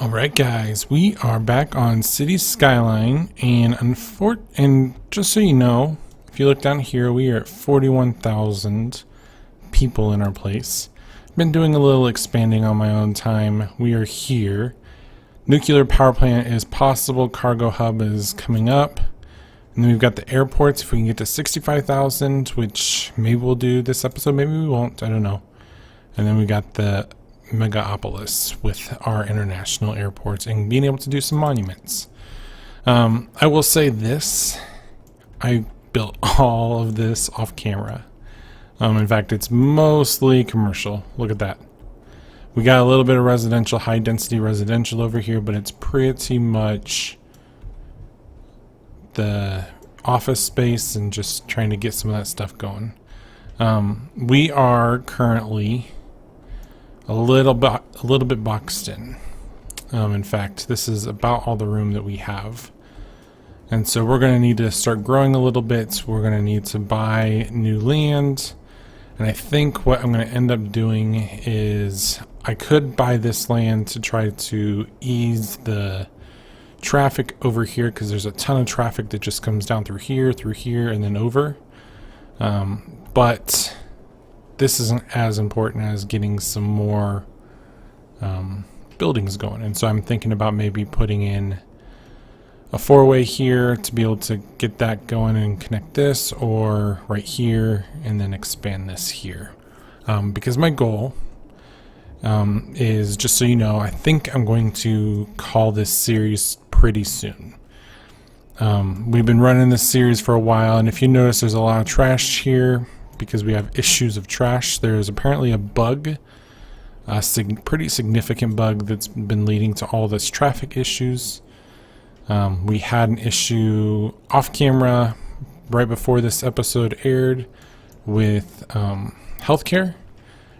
Alright guys, we are back on City Skyline, and just so you know, if you look down here, we are at 41,000 people in our place. Been doing a little expanding on my own time. We are here. Nuclear power plant is possible, cargo hub is coming up, and then we've got the airports. If we can get to 65,000, which maybe we'll do this episode, maybe we won't, I don't know. And then we got the Megapolis with our international airports and being able to do some monuments. I will say this, I built all of this off camera. In fact, it's mostly commercial. Look at that. We got a little bit of residential, high density residential over here, but it's pretty much the office space and just trying to get some of that stuff going. We are currently a little bit boxed in. In fact, this is about all the room that we have, and so we're going to need to start growing a little bit. We're going to need to buy new land, and I think what I'm going to end up doing is I could buy this land to try to ease the traffic over here, because there's a ton of traffic that just comes down through here, and then over. But this isn't as important as getting some more buildings going, and so I'm thinking about maybe putting in a four-way here to be able to get that going and connect this, or right here and then expand this here, because my goal is, just so you know, I think I'm going to call this series pretty soon. We've been running this series for a while, and if you notice, there's a lot of trash here because we have issues of trash. There's apparently a bug, a pretty significant bug that's been leading to all this traffic issues. We had an issue off camera right before this episode aired with healthcare,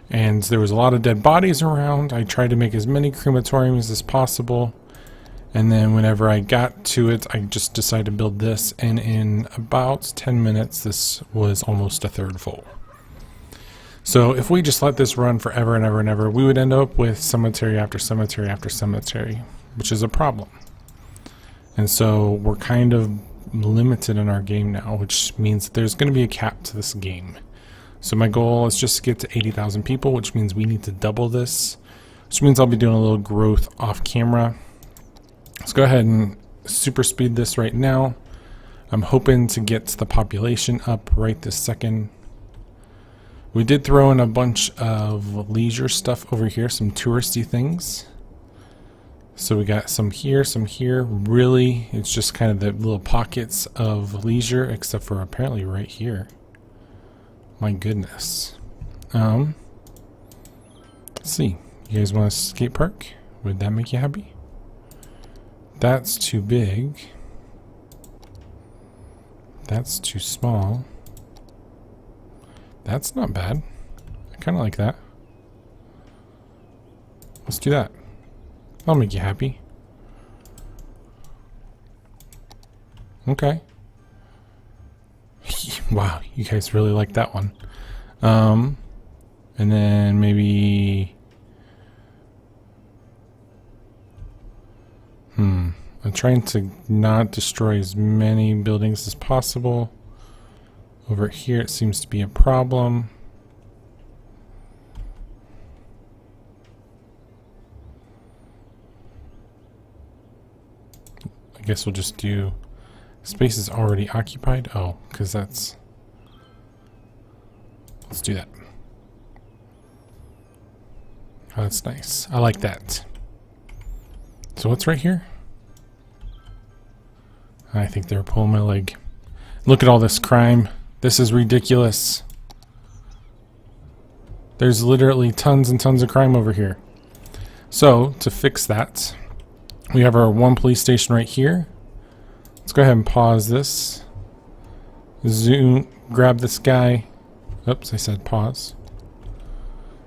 and there was a lot of dead bodies around. I tried to make as many crematoriums as possible, and then whenever I got to it, I just decided to build this, and in about 10 minutes this was almost a third full. So if we just let this run forever and ever and ever, we would end up with cemetery after cemetery after cemetery, which is a problem. And so we're kind of limited in our game now, which means that there's going to be a cap to this game. So my goal is just to get to 80,000 people, which means we need to double this, which means I'll be doing a little growth off camera. Let's go ahead and super speed this right now. I'm hoping to get the population up right this second. We did throw in a bunch of leisure stuff over here, some touristy things. So we got some here, some here. Really, it's just kind of the little pockets of leisure, except for apparently right here. My goodness. Let's see. You guys want a skate park? Would that make you happy? That's too big. That's too small. That's not bad. I kind of like that. Let's do that. That'll make you happy. Okay. Wow, you guys really like that one. And then maybe... I'm trying to not destroy as many buildings as possible. Over here it seems to be a problem. I guess we'll just do... Space is already occupied? Oh, because that's... Let's do that. Oh, that's nice. I like that. So what's right here? I think they were pulling my leg. Look at all this crime. This is ridiculous. There's literally tons and tons of crime over here. So, to fix that, we have our one police station right here. Let's go ahead and pause this. Zoom, grab this guy. Oops, I said pause.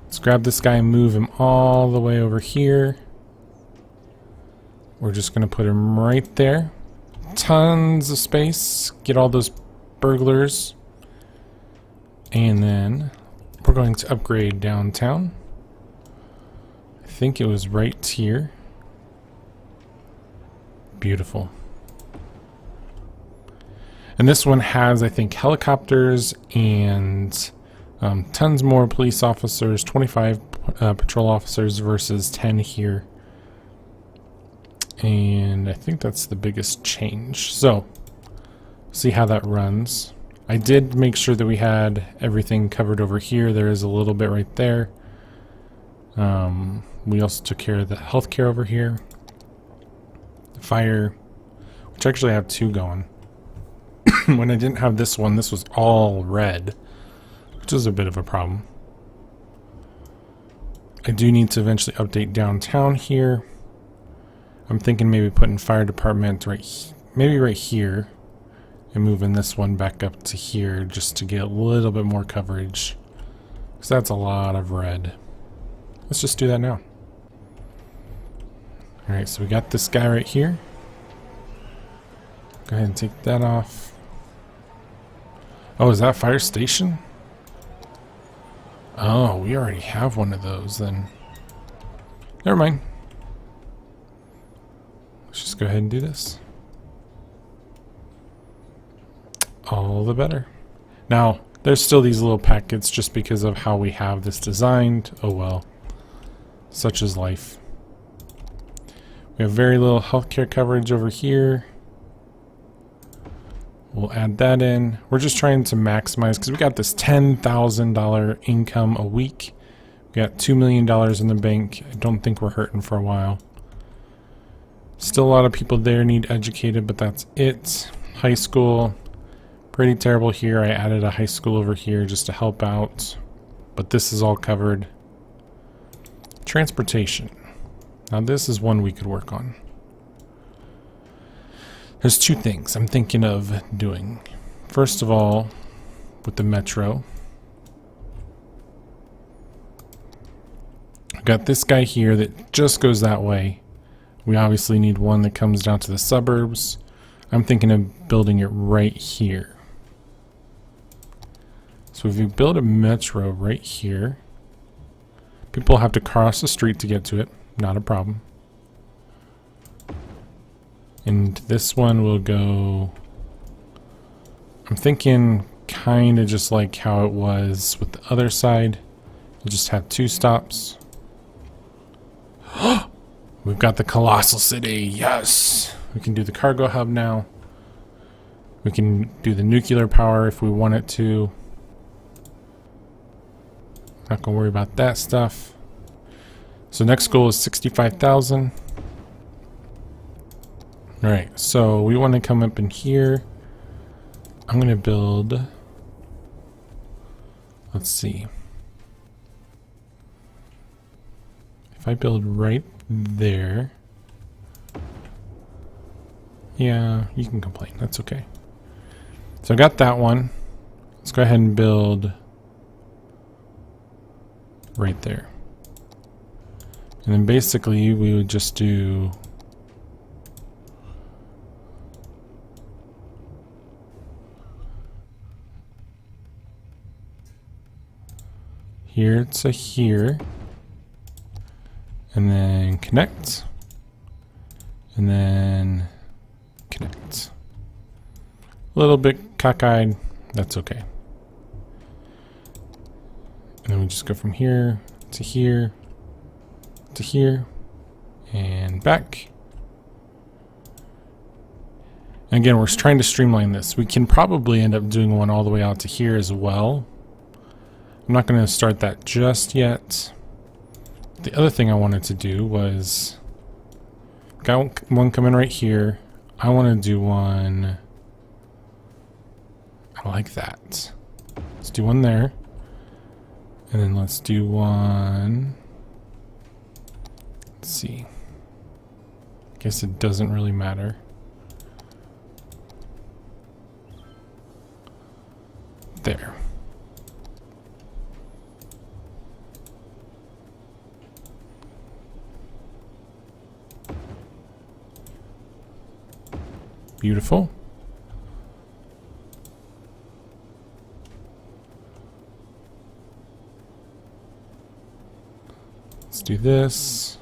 Let's grab this guy and move him all the way over here. We're just going to put him right there. Tons of space. Get all those burglars. And then we're going to upgrade downtown. I think it was right here. Beautiful. And this one has, I think, helicopters and tons more police officers, 25 patrol officers versus 10 here. And I think that's the biggest change. So, see how that runs. I did make sure that we had everything covered over here. There is a little bit right there. We also took care of the healthcare over here. The fire, which actually I have 2 going. When I didn't have this one, this was all red, which is a bit of a problem. I do need to eventually update downtown here. I'm thinking maybe putting fire department maybe right here, and moving this one back up to here just to get a little bit more coverage, because that's a lot of red. Let's just do that now. Alright, so we got this guy right here. Go ahead and take that off. Oh, is that fire station? Oh, we already have one of those then. Never mind. Let's just go ahead and do this. All the better. Now, there's still these little packets just because of how we have this designed. Oh well. Such is life. We have very little healthcare coverage over here. We'll add that in. We're just trying to maximize because we got this $10,000 income a week. We got $2 million in the bank. I don't think we're hurting for a while. Still a lot of people there need educated, but that's it. High school, pretty terrible here. I added a high school over here just to help out, but this is all covered. Transportation. Now this is one we could work on. There's 2 things I'm thinking of doing. First of all, with the metro, I've got this guy here that just goes that way. We obviously need one that comes down to the suburbs. I'm thinking of building it right here. So if you build a metro right here, people have to cross the street to get to it. Not a problem. And this one will go, I'm thinking kind of just like how it was with the other side. We'll just have 2 stops. We've got the Colossal City, yes! We can do the cargo hub now. We can do the nuclear power if we want it to. Not gonna worry about that stuff. So next goal is 65,000. Alright, so we want to come up in here. I'm going to build, let's see. If I build right there, yeah, you can complain, that's okay. So I got that one. Let's go ahead and build right there. And then basically we would just do here to here, and then connect, and then connect. A little bit cockeyed, that's okay. And then we just go from here to here to here and back. And again, we're trying to streamline this. We can probably end up doing one all the way out to here as well. I'm not going to start that just yet. The other thing I wanted to do was, got one coming right here. I want to do one, I like that. Let's do one there. And then let's do one, let's see. I guess it doesn't really matter. There. Beautiful. Let's do this.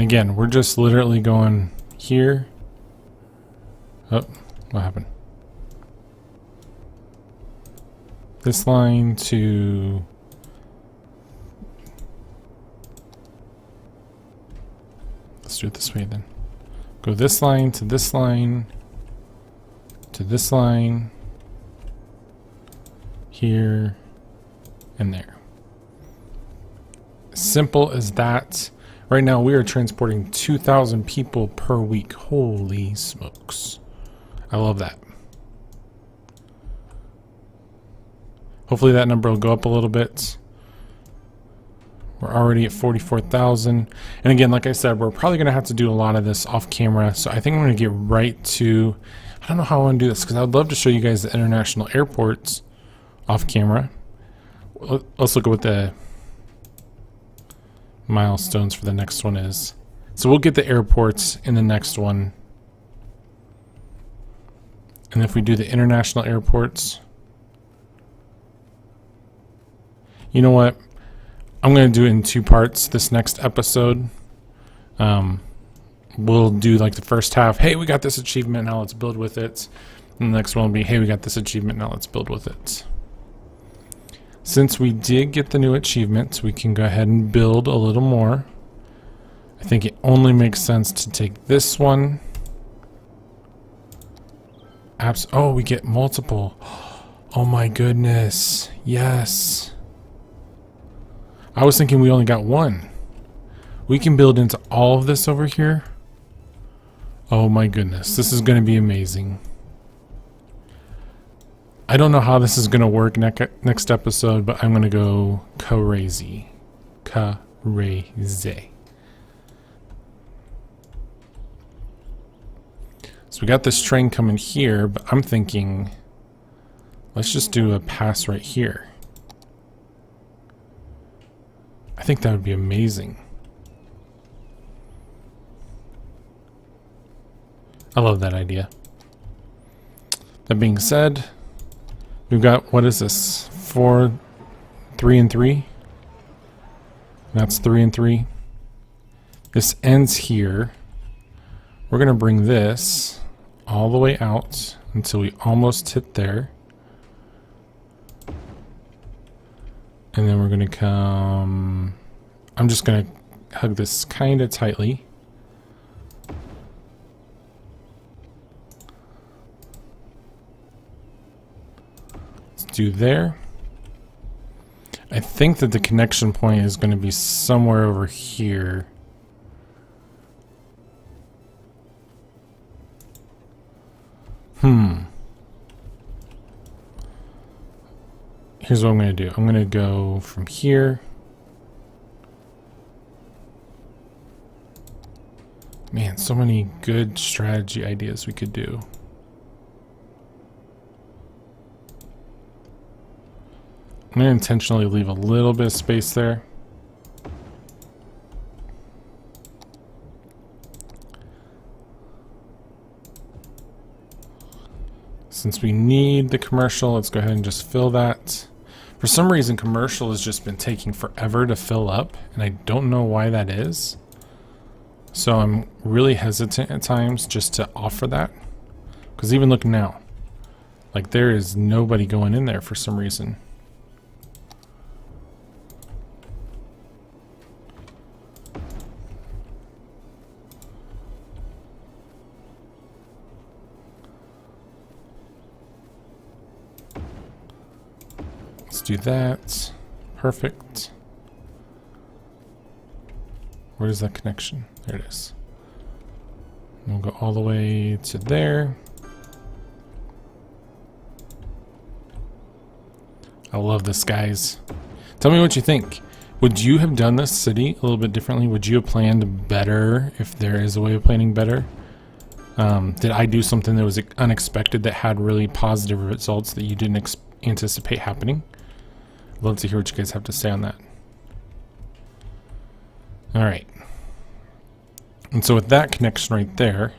again, we're just literally going here. Oh, what happened? This line to... Let's do it this way then. Go this line to this line to this line, here and there. Simple as that. Right now we are transporting 2,000 people per week. Holy smokes. I love that. Hopefully that number will go up a little bit. We're already at 44,000. And again, like I said, we're probably going to have to do a lot of this off camera. So I think I'm going to get right to, I don't know how I want to do this because I would love to show you guys the international airports off camera. Let's look at what the milestones for the next one is. So we'll get the airports in the next one. And if we do the international airports, you know what? I'm going to do it in 2 parts this next episode. We'll do like the first half, hey, we got this achievement, now let's build with it. And the next one will be, hey, we got this achievement, now let's build with it. Since we did get the new achievement, we can go ahead and build a little more. I think it only makes sense to take this one. Oh, we get multiple. Oh my goodness. Yes. I was thinking we only got one. We can build into all of this over here. Oh my goodness. This is going to be amazing. I don't know how this is going to work next episode, but I'm going to go crazy. Crazy. So we got this train coming here, but I'm thinking, let's just do a pass right here. I think that would be amazing. I love that idea. That being said, we've got, what is this? 4, 3 and 3. That's 3 and 3. This ends here. We're going to bring this all the way out until we almost hit there. And then we're going to come... I'm just going to hug this kind of tightly. Let's do there. I think that the connection point is going to be somewhere over here. Here's what I'm going to do. I'm going to go from here. Man, so many good strategy ideas we could do. I'm going to intentionally leave a little bit of space there. Since we need the commercial, let's go ahead and just fill that. For some reason, commercial has just been taking forever to fill up, and I don't know why that is. So I'm really hesitant at times just to offer that. Because even look now, like there is nobody going in there for some reason. Let's do that. Perfect. Where is that connection? There it is. We'll go all the way to there. I love this, guys. Tell me what you think. Would you have done this city a little bit differently? Would you have planned better if there is a way of planning better? Did I do something that was unexpected that had really positive results that you didn't anticipate happening? I'd love to hear what you guys have to say on that. Alright. And so with that connection right there,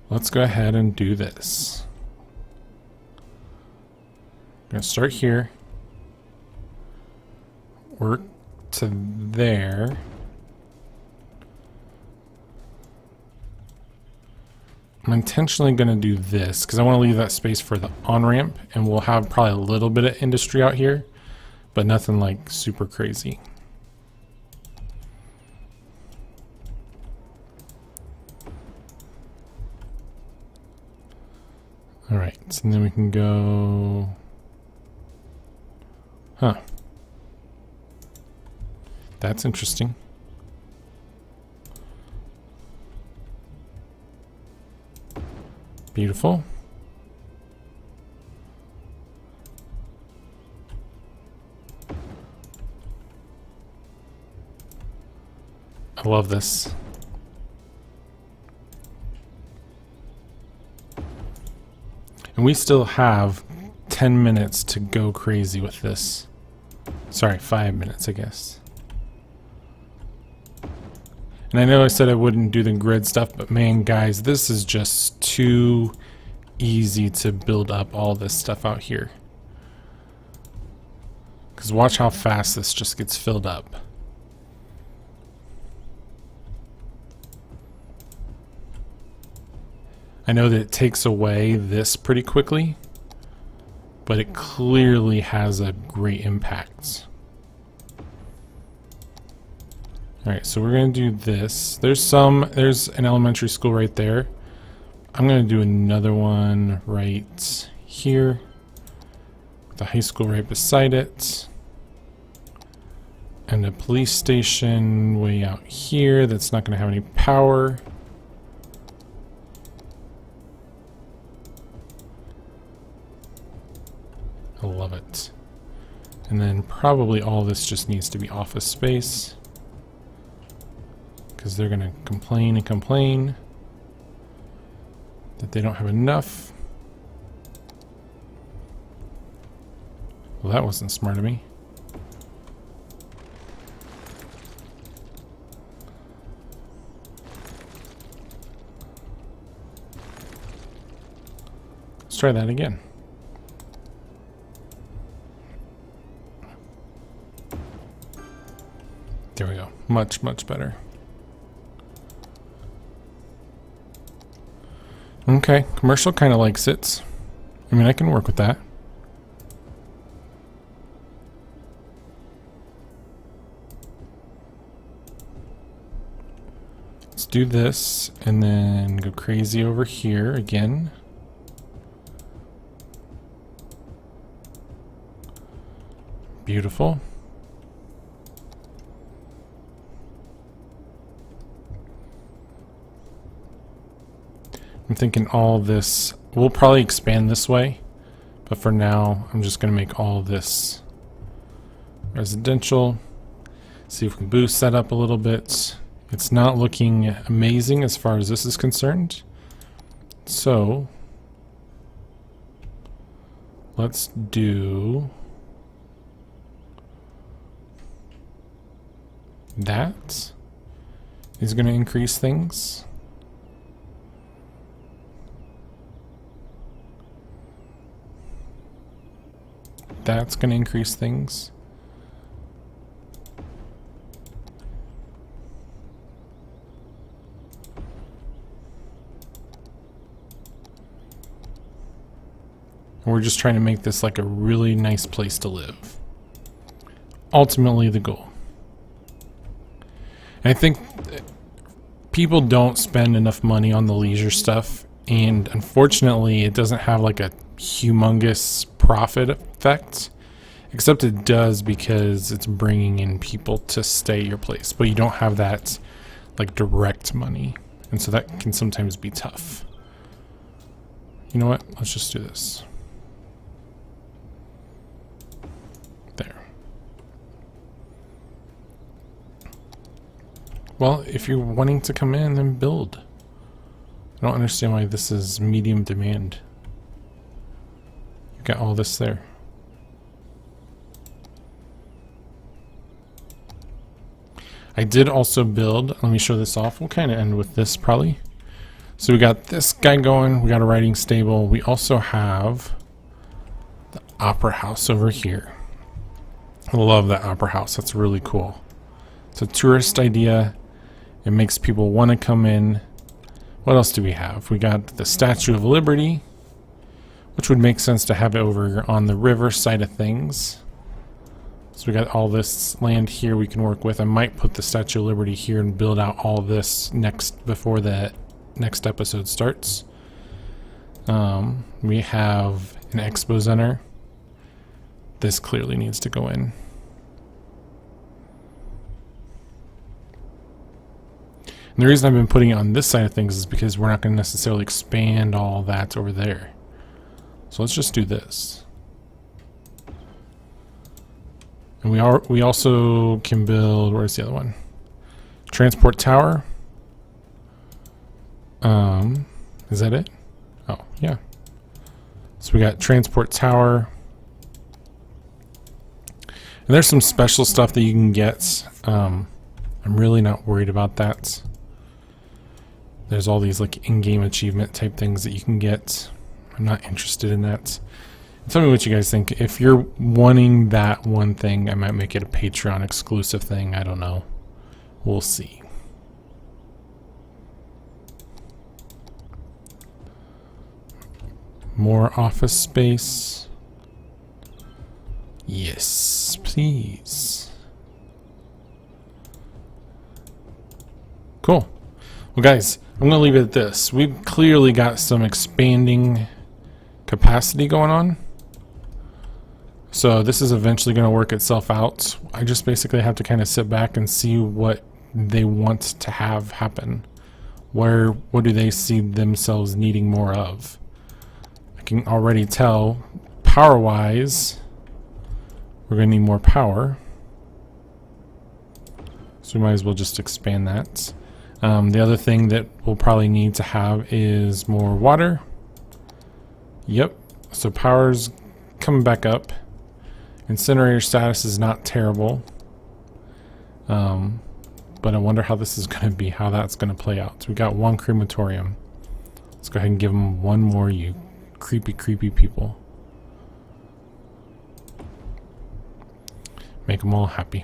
let's go ahead and do this. I'm going to start here. Work to there. I'm intentionally going to do this because I want to leave that space for the on-ramp, and we'll have probably a little bit of industry out here, but nothing like super crazy. All right, so then we can go, huh. That's interesting. Beautiful. I love this. And we still have 10 minutes to go crazy with this. Sorry, 5 minutes, I guess. And I know I said I wouldn't do the grid stuff, but man, guys, this is just too easy to build up all this stuff out here. Because watch how fast this just gets filled up. I know that it takes away this pretty quickly, but it clearly has a great impact. Alright, so we're going to do this. There's an elementary school right there. I'm going to do another one right here. The high school right beside it. And a police station way out here that's not going to have any power. I love it. And then probably all this just needs to be office space, because they're going to complain and complain that they don't have enough. Well, that wasn't smart of me. Let's try that again. There we go. Much, much better. Okay, commercial kind of likes it. I mean, I can work with that. Let's do this and then go crazy over here again. Beautiful. I'm thinking all this, we'll probably expand this way, but for now I'm just going to make all this residential. See if we can boost that up a little bit. It's not looking amazing as far as this is concerned, so let's do that. Is going to increase things. That's going to increase things. And we're just trying to make this like a really nice place to live. Ultimately the goal. And I think people don't spend enough money on the leisure stuff, and unfortunately it doesn't have like a humongous profit effect, except it does because it's bringing in people to stay at your place, but you don't have that like direct money, and so that can sometimes be tough. You know what, let's just do this there. Well, if you're wanting to come in, then build. I don't understand why this is medium demand. Got all this there. I did also build, let me show this off. We'll kind of end with this probably. So we got this guy going, we got a riding stable. We also have the opera house over here. I love that opera house, that's really cool. It's a tourist idea. It makes people want to come in, What else do we have? We got the Statue of Liberty, which would make sense to have it over on the river side of things. So we got all this land here we can work with. I might put the Statue of Liberty here and build out all this before the next episode starts. We have an expo center. This clearly needs to go in. And the reason I've been putting it on this side of things is because we're not going to necessarily expand all that over there. So let's just do this. And we also can build, where's the other one? Transport tower. Is that it? Oh, yeah. So we got transport tower. And there's some special stuff that you can get. I'm really not worried about that. There's all these like in-game achievement type things that you can get. I'm not interested in that. Tell me what you guys think. If you're wanting that one thing, I might make it a Patreon exclusive thing. I don't know. We'll see. More office space. Yes, please. Cool. Well, guys, I'm going to leave it at this. We've clearly got some expanding capacity going on. So this is eventually going to work itself out. I just basically have to kind of sit back and see what they want to have happen. What do they see themselves needing more of? I can already tell power-wise we're going to need more power. So we might as well just expand that. The other thing that we'll probably need to have is more water. Yep. So power's coming back up. Incinerator status is not terrible. But I wonder how this is going to be, how that's going to play out. So we got one crematorium. Let's go ahead and give them one more, you creepy, creepy people. Make them all happy.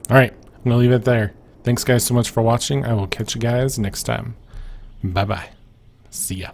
Alright, I'm going to leave it there. Thanks guys so much for watching. I will catch you guys next time. Bye-bye. See ya.